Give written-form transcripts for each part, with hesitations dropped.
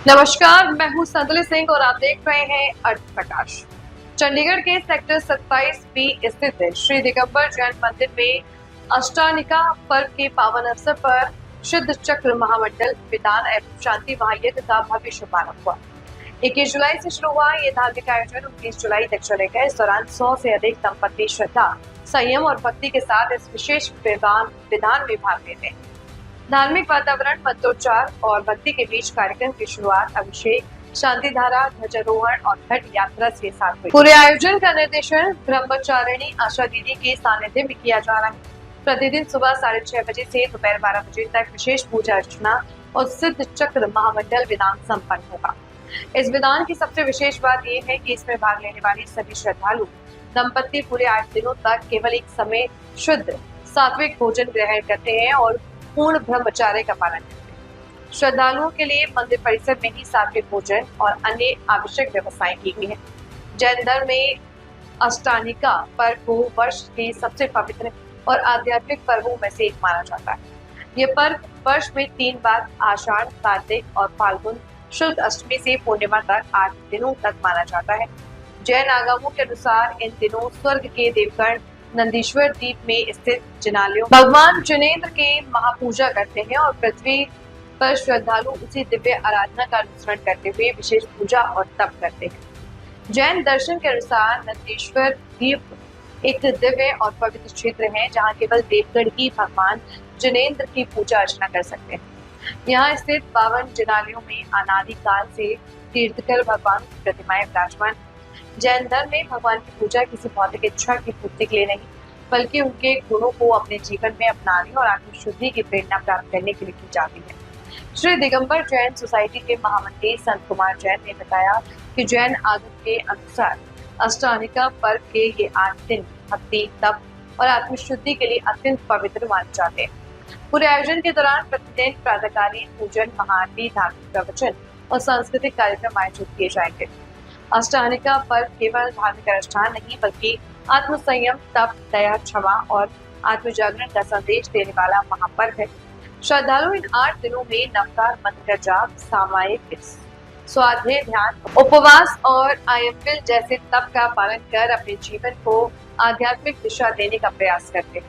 नमस्कार, मैं हूं संदली सिंह और आप देख रहे हैं अर्थ प्रकाश। चंडीगढ़ के सेक्टर 27 बी स्थित श्री दिगंबर जैन मंदिर में अष्टानिका पर्व के पावन अवसर पर सिद्ध चक्र महामंडल विधान एवं शांति महायज्ञ का भव्य शुभारंभ हुआ। 21 जुलाई से शुरू हुआ ये धार्मिक आयोजन 19 जुलाई तक चलेगा। इस दौरान 100 से अधिक दंपति श्रद्धा, संयम और भक्ति के साथ इस विशेष विधान में भाग लेते हैं। धार्मिक वातावरण, मंत्रोच्चार और भक्ति के बीच कार्यक्रम की शुरुआत अभिषेक, शांति धारा, ध्वजारोहण और घट यात्रा के साथ हुई। पूरे आयोजन का निर्देशन ब्रह्मचारिणी आशा दीदी के सानिध्य में किया जा रहा है। प्रतिदिन सुबह 6:30 बजे से दोपहर 12 बजे तक विशेष पूजा अर्चना और सिद्ध चक्र महामंडल विधान संपन्न होगा। इस विधान की सबसे विशेष बात यह है कि इसमें भाग लेने वाले सभी श्रद्धालु दंपति पूरे 8 दिनों तक केवल एक समय शुद्ध सात्विक भोजन ग्रहण करते हैं और पूर्ण ब्रह्मचर्य का पालन करते हैं। श्रद्धालुओं के लिए मंदिर परिसर में ही सात्विक भोजन और अन्य आवश्यक व्यवस्थाएं की गई हैं। जैन धर्म में अष्टानिका पर्व को वर्ष के सबसे पवित्र और आध्यात्मिक पर्वों में से एक माना जाता है। ये पर्व वर्ष में 3 बार आषाढ़, कार्तिक और फाल्गुन शुक्ल अष्टमी से पूर्णिमा तक 8 दिनों तक माना जाता है। जैन आगमों के अनुसार इन दिनों स्वर्ग के देवगण नंदीश्वर द्वीप में स्थित जिनालयों भगवान जिनेंद्र के महापूजा करते हैं और पृथ्वी पर श्रद्धालु उसी दिव्य आराधना का अनुसरण करते हुए विशेष पूजा और तप करते हैं। जैन दर्शन के अनुसार नंदीश्वर द्वीप एक दिव्य और पवित्र क्षेत्र है जहाँ केवल देवगण ही भगवान जिनेंद्र की पूजा अर्चना कर सकते हैं। यहाँ स्थित 52 जिनालयों में अनादिकाल से तीर्थकर भगवान की प्रतिमाएं विराजमान। जैन धर्म में भगवान की पूजा किसी भौतिक इच्छा की पूर्ति के लिए नहीं, बल्कि उनके गुणों को अपने जीवन में अपनाने और आत्मशुद्धि की प्रेरणा प्राप्त करने के लिए की जाती है। श्री दिगंबर जैन सोसाइटी के महामंत्री संत कुमार जैन ने बताया कि जैन आगम के अनुसार अष्टानिका पर्व के ये 8 दिन भक्ति, तप और आत्मशुद्धि के लिए अत्यंत पवित्र माने जाते हैं। पूरे आयोजन के दौरान प्रतिदिन प्रातःकालीन पूजन, महाआरती, धार्मिक प्रवचन और सांस्कृतिक कार्यक्रम आयोजित किए जाएंगे। अष्टानिका पर्व केवल धार्मिक अनुष्ठान नहीं, बल्कि आत्मसंयम, तप, दया, क्षमा और आत्मजागरण का संदेश देने वाला महापर्व है। श्रद्धालु इन 8 दिनों में नवकार मंत्र का जाप, सामायिक स्वाध्याय, ध्यान, उपवास और आयम्बिल जैसे तप का पालन कर अपने जीवन को आध्यात्मिक दिशा देने का प्रयास करते हैं।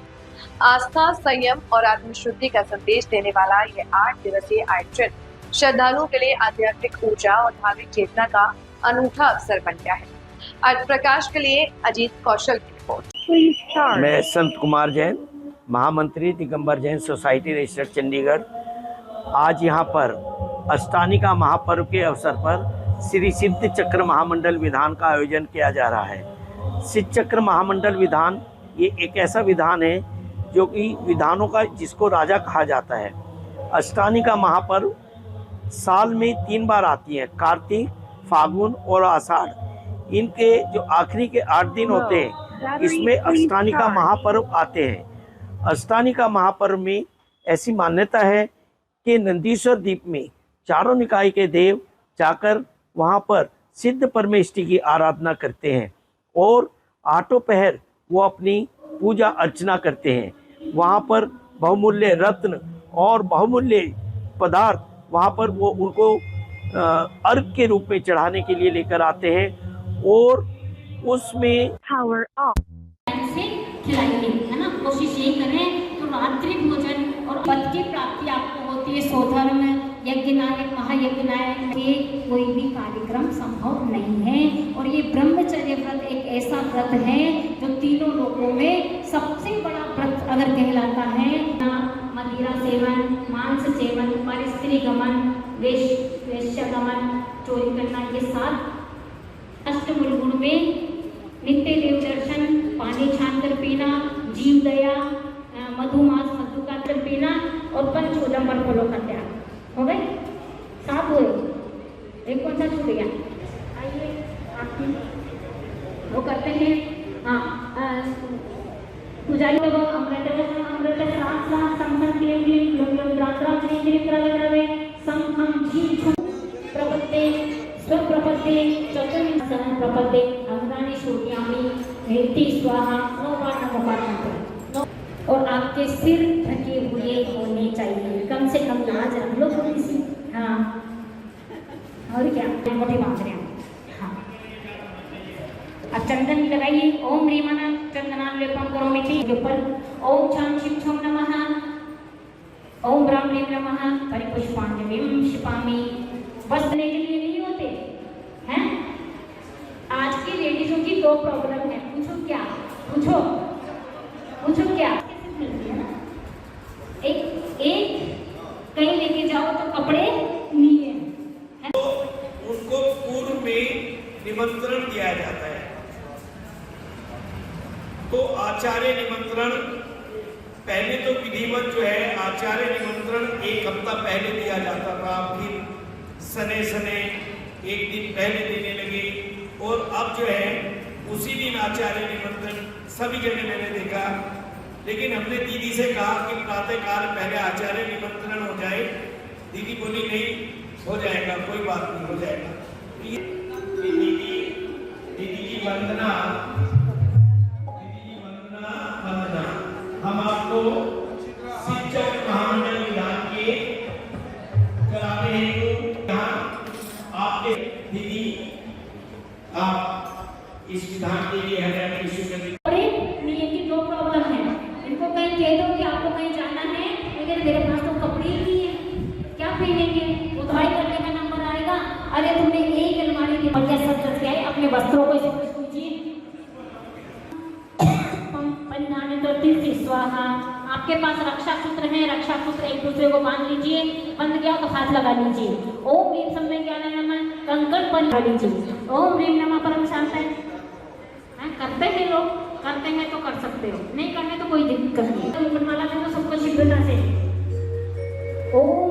आस्था, संयम और आत्मशुद्धि का संदेश देने वाला यह 8 दिवसीय आयोजन श्रद्धालुओं के लिए आध्यात्मिक ऊर्जा और धार्मिक चेतना का अनूठा अवसर बन गया है। अर्थ प्रकाश के लिए अजीत कौशल की रिपोर्ट। मैं संत कुमार जैन, महामंत्री दिगंबर जैन सोसाइटी रजिस्टर्ड चंडीगढ़। आज यहाँ पर अष्टानिका महापर्व के अवसर पर श्री सिद्ध चक्र महामंडल विधान का आयोजन किया जा रहा है। सिद्ध चक्र महामंडल विधान ये एक ऐसा विधान है जो कि विधानों का जिसको राजा कहा जाता है। अष्टानिका महापर्व साल में 3 बार आती है, कार्तिक, फागुन और आषाढ़। इनके जो आखिरी के 8 दिन होते हैं इसमें अष्टानिका महापर्व आते हैं। अष्टानिका महापर्व में ऐसी मान्यता है कि नंदीश्वर द्वीप में चारों निकाय के देव जाकर वहाँ पर सिद्ध परमेष्टि की आराधना करते हैं और 8 पहर वो अपनी पूजा अर्चना करते हैं। वहाँ पर बहुमूल्य रत्न और बहुमूल्य पदार्थ वहाँ पर वो उनको अर्घ के रूप में चढ़ाने के लिए लेकर आते हैं और उसमें पावर ऑफ से खिलाएंगे, है ना। कोशिश ये करें तो रात्रि भोजन और पद की प्राप्ति आपको होती है। स्वधर्म, यज्ञ नायक, महायज्ञ नायक, ये कोई भी कार्यक्रम संभव नहीं है। और ये ब्रह्मचर्य व्रत एक ऐसा व्रत है जो तीनों लोकों में सबसे बड़ा व्रत अगर कहलाता है। मदिरा सेवन, मांस सेवन, परस्त्री गमन, वेश्य गमन, चोरी करना, ये 7 अष्टमूल गुण में नित्य देव दर्शन, पानी छान कर पीना, जीव दया, मधुमास मधु का कर पीना और पंचोदंबर फलों का त्याग। हो गए 7 हुए, एक कौन सा छूट गया? आइए वो करते हैं। हाँ, पुजारी लोग अमृत संघम के लिए प्रपत्ते स्वप्रपत्ते चतुर्विंशति प्रपत्ते अंगानि शोध्यामि हेति स्वाहा नौपाठ। और आपके सिर ढके हुए होने चाहिए, कम से कम आज हम लोग थोड़ी सी। हाँ, और क्या मोटी बांध रहे हैं। हाँ, अब चंदन लगाइए। ओम ह्रीमन चंदनालेपम करोमि के ऊपर ओम छाम शिव छम नमः, ओम ब्राह्म ह्रीम नमः, परिपुष्पांजलिं क्षिपामि। बस देने के लिए नहीं होते हैं। आज की लेडीजों की दो प्रॉब्लम है। पूछो क्या? पूछो क्या? मिलती है ना, एक कहीं लेके जाओ तो कपड़े नहीं है, तो उनको पूर्व में निमंत्रण दिया जाता है। तो आचार्य निमंत्रण पहले तो विधिवत जो है आचार्य निमंत्रण एक हफ्ता पहले दिया जाता था, फिर सने एक दिन पहले देने लगे, और अब जो है उसी दिन आचार्य निमंत्रण सभी जगह मैंने देखा। लेकिन हमने दीदी से कहा कि प्रातः काल पहले आचार्य निमंत्रण हो जाए। दीदी बोली नहीं, हो जाएगा, कोई बात नहीं, हो जाएगा। दीदी की वंदना, हम आपको शिक्षक महामंडल विधान के कराने हेतु यहाँ आपके दीदी आप इस विधान के लिए हरियाणा की स्वीकृति। की दो प्रॉब्लम है। इनको कहीं कह दो कि आपको कहीं जाना है, लेकिन मेरे पास तो कपड़े ही नहीं है, क्या पहनेंगे? उधारी करने का नंबर आएगा, अरे तुमने एक अलमारी की बढ़िया सब रख के आए, अपने वस्त्रों को इसे कुछ कीजिए। स्वाहा। आपके पास रक्षा सूत्र है, रक्षा सूत्र एक दूसरे को बांध लीजिए, बंध गया तो हाथ लगा लीजिए। ओम ह्रीम समय ज्ञान नमः, कंकण पर लीजिए। ओम ह्रीम नमः परम शांताय। करते हैं लोग, करते हैं तो कर सकते हो, नहीं करने तो कोई दिक्कत नहीं। मुकुटमाला में तो सबको शीघ्रता से ओम